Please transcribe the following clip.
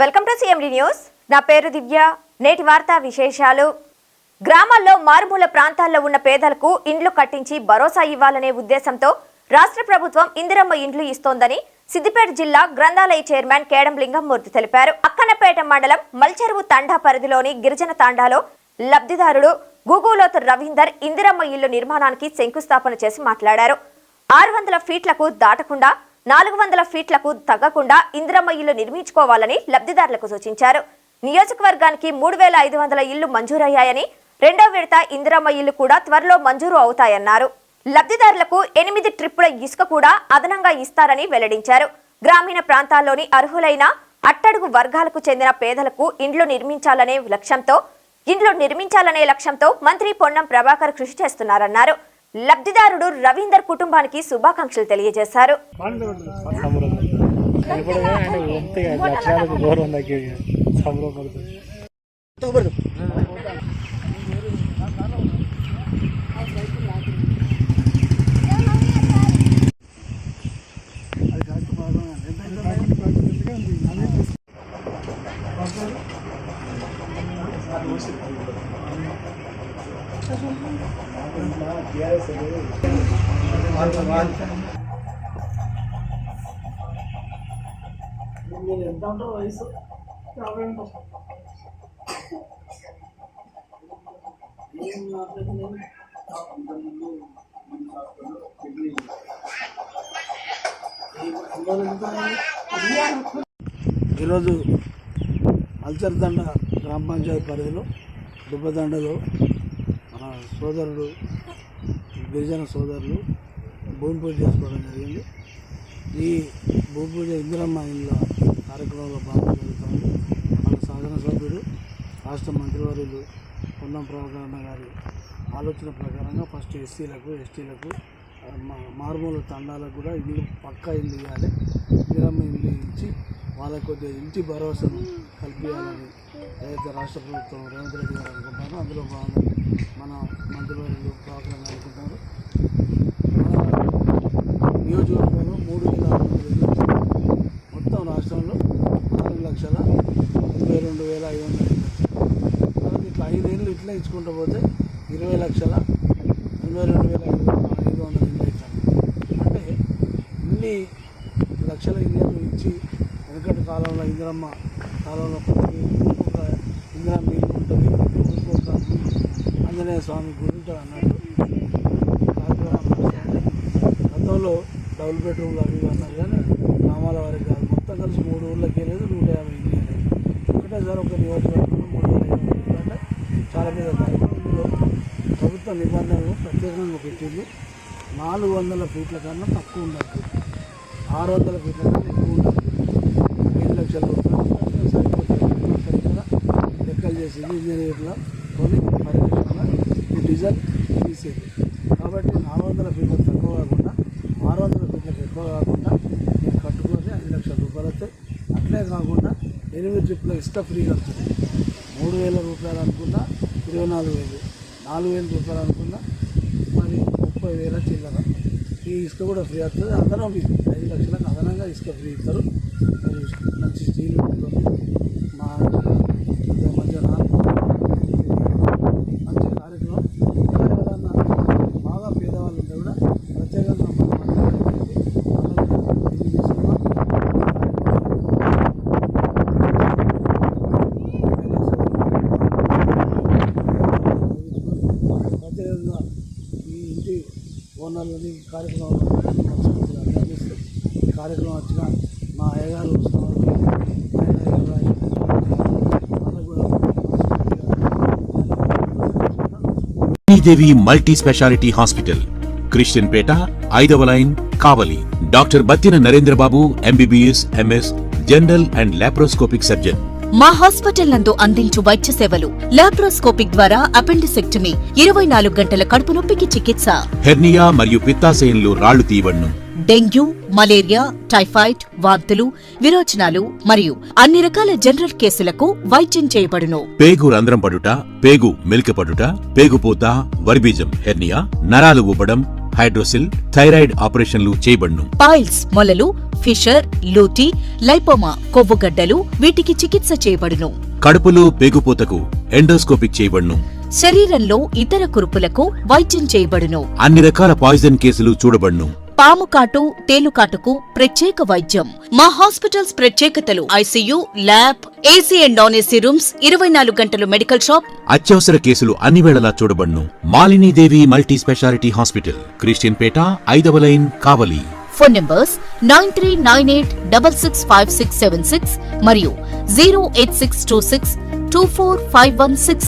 Welcome to CMD news. నా పేరు దివ్య. నేటి వార్తా విశేషాలు. గ్రామాల్లో మారుమూల ప్రాంతాల్లో ఉన్న పేదలకు ఇండ్లు కట్టించి భరోసా ఇవ్వాలనే ఉద్దేశంతో రాష్ట్ర ప్రభుత్వం ఇందిరమ్మ ఇండ్లు ఇస్తోందని సిద్దిపేట జిల్లా గ్రంథాలయ చైర్మన్ కేడం లింగంమూర్తి తెలిపారు. అక్కన్నపేట మండలం మల్చెరువు తండా పరిధిలోని గిరిజన తాండాలో లబ్ధిదారుడు గూగులోతు రవీందర్ ఇందిరమ్మ ఇల్లు నిర్మాణానికి శంకుస్థాపన చేసి మాట్లాడారు. 600 ఫీట్లకు దాటకుండా 400 ఫీట్లకు తగ్గకుండా ఇందిరమ్మ ఇల్లు నిర్మించుకోవాలని లబ్ధిదారులకు సూచించారు. నియోజకవర్గానికి 3500 ఇళ్లు మంజూరయ్యాయని, రెండో విడత ఇందిరమ్మ ఇల్లు కూడా త్వరలో మంజూరు అవుతాయన్నారు. లబ్ధిదారులకు 8 ట్రిప్పుల ఇసుక కూడా అదనంగా ఇస్తారని వెల్లడించారు. గ్రామీణ ప్రాంతాల్లోని అర్హులైన అట్టడుగు వర్గాలకు చెందిన పేదలకు ఇండ్లు నిర్మించాలనే లక్ష్యంతో మంత్రి పొన్నం ప్రభాకర్ కృషి చేస్తున్నారన్నారు. లబ్ధిదారుడు రవీందర్ కుటుంబానికి శుభాకాంక్షలు తెలియజేశారు. ఈరోజు అల్చర్దండ గ్రామ పంచాయతీ పరిధిలో దుబ్బదండలో మన సోదరుడు గిరిజన సోదరులు భూమి పూజ చేసుకోవడం జరిగింది. ఈ భూమి పూజ ఇందిరమ్మ ఇళ్ళ కార్యక్రమంలో భాగంగా జరుగుతుంది. మన శాసనసభ్యుడు రాష్ట్ర మంత్రివర్యులు పొన్నం ప్రభాకర్ గారి ఆలోచన ప్రకారంగా ఫస్ట్ ఎస్టీలకు మారుమూల తండాలకు కూడా ఇల్లు పక్కా ఇల్లు ఇవ్వాలి, ఇందిరమ్మ ఇల్లు ఇచ్చి వాళ్ళకు కొద్దిగా ఇంటి భరోసాను కల్పించాలని ఏదైతే రాష్ట్ర ప్రభుత్వం రేవంత్ రెడ్డి గారు అనుకుంటారో అందులో భాగంగా మన మంత్రివర్యులు ప్రభాకర్ అనుకుంటారు. మన నియోజకవర్గంలో 3,600 ఇల్లు మొత్తం రాష్ట్రంలో 4,32,500 ఇల్లు. ఇట్లా 5 ఏళ్ళు ఇట్లా ఇచ్చుకుంటూ పోతే 20,82,500 ఇల్లు ఇచ్చారు. అంటే ఇన్ని లక్షల ఇల్లు ఇచ్చి వెనకటి కాలంలో ఇందిరమ్మ కాలంలో ఒక ఇందిరమ్మ ఇల్లు ఉంటుంది, ఇంకొక ఆంజనేయ స్వామి గుడి ఉంటుంది అన్నట్టు గతంలో డబుల్ బెడ్రూమ్లు అవి అన్నారు. కానీ గ్రామాల వారికి కాదు, మొత్తం కలిసి 3 ఊళ్ళకి వెళ్ళేది 150 ఇల్లు వెళ్ళేది. ఒకటేసారి ఒక నియోజకవర్గంలో 3,500 ఇల్లు అంటే చాలా పెద్ద కార్యక్రమం. ఇందులో ప్రభుత్వ నిబంధనలు ప్రత్యేకంగా పెట్టింది. 400 ఫీట్ల కన్నా తక్కువ ఉండదు, 600 ఫీట్ల కన్నా ఎక్కువ ఉండదు. 5 లక్షల రూపాయలు సరిపోతుంది లెక్కలు చేసింది ఇంజనీర్లో కొన్ని పరిరక్షణ ఈ డీజిల్ తీసేది. కాబట్టి 400 ఫీట్లకు తక్కువ కాకుండా 600 ఫీట్లకు ఎక్కువ కాకుండా నేను కట్టుకొని 5 లక్షల రూపాయలు వస్తాయి. అట్లే కాకుండా 8 ట్రిప్పుల ఇసుక ఫ్రీగా వస్తుంది. 3,000 రూపాయలు అనుకున్నా 24,000, 4,000 రూపాయలు అనుకున్నా మరి 30,000 చిల్లర. ఈ ఇసుక కూడా ఫ్రీ వస్తుంది. అందరం 5 లక్షలకు అదనంగా ఇసుక ఫ్రీ ఇస్తారు. మంచి స్టీల్ పెట్టుకొని మా మధ్య మంచి కార్యక్రమం. ఎవరన్నా బాగా పేదవాళ్ళు ఉంటే కూడా ప్రత్యేకంగా ప్రత్యేకంగా ఈ ఇంటి ఓనర్లని కార్యక్రమం అభినందిస్తూ ఈ కార్యక్రమం వచ్చిన మా అయ్యగారు దేవి multi speciality hospital, Christian Peta, 5వ line, Kavali. Doctor Battina Narendra Babu, MBBS, MS, general and laparoscopic surgeon. మా హాస్పిటల్ నందు అందించు వైద్య సేవలు: లాప్రోస్కోపిక్ ద్వారా అపెండిసెక్టమీ, 24 గంటల కడుపు నొప్పికి చికిత్స, హెర్నియా మరియు పిత్తాశయంలో రాళ్లు తీయబడును, డెంగ్యూ, మలేరియా, టైఫాయిడ్, వాంతులు, విరోచనాలు మరియు అన్ని రకాల జనరల్ కేసులకు వైద్యం చేయబడును. పేగు రంధ్రం పడుట, పేగు మెలికపడుట, పేగుపూత, వర్బీజం, హెర్నియా, నరాలు ఉబ్బడం, హైడ్రోసిల్, థైరాయిడ్ ఆపరేషన్లు చేయబడును. పైల్స్, మొలలు, ఫిషర్, లూటీ, లైపోమా, కొవ్వుగడ్డలు వీటికి చికిత్స చేయబడును. కడుపులో పేగుపోతకు ఎండోస్కోపిక్ చేయబడును. శరీరంలో ఇతర కురుపులకు వైద్యం చేయబడును. అన్ని రకాల పాయిజన్ కేసులు చూడబడును. పాము కాటు, తేలుకాటుకు ప్రత్యేక వైద్యం. మా హాస్పిటల్స్ ప్రత్యేకతలు: ICU, lab, AC and non AC rooms, 24 గంటలు మెడికల్ షాప్. అత్యవసర కేసులు అన్ని వేళలా చూడబడును. Malinidevi multi speciality hospital, Christian Peta, 5వ లైన్, కావలి. ఫోన్ నంబర్స్ 9398665676 మరియు 08626245166.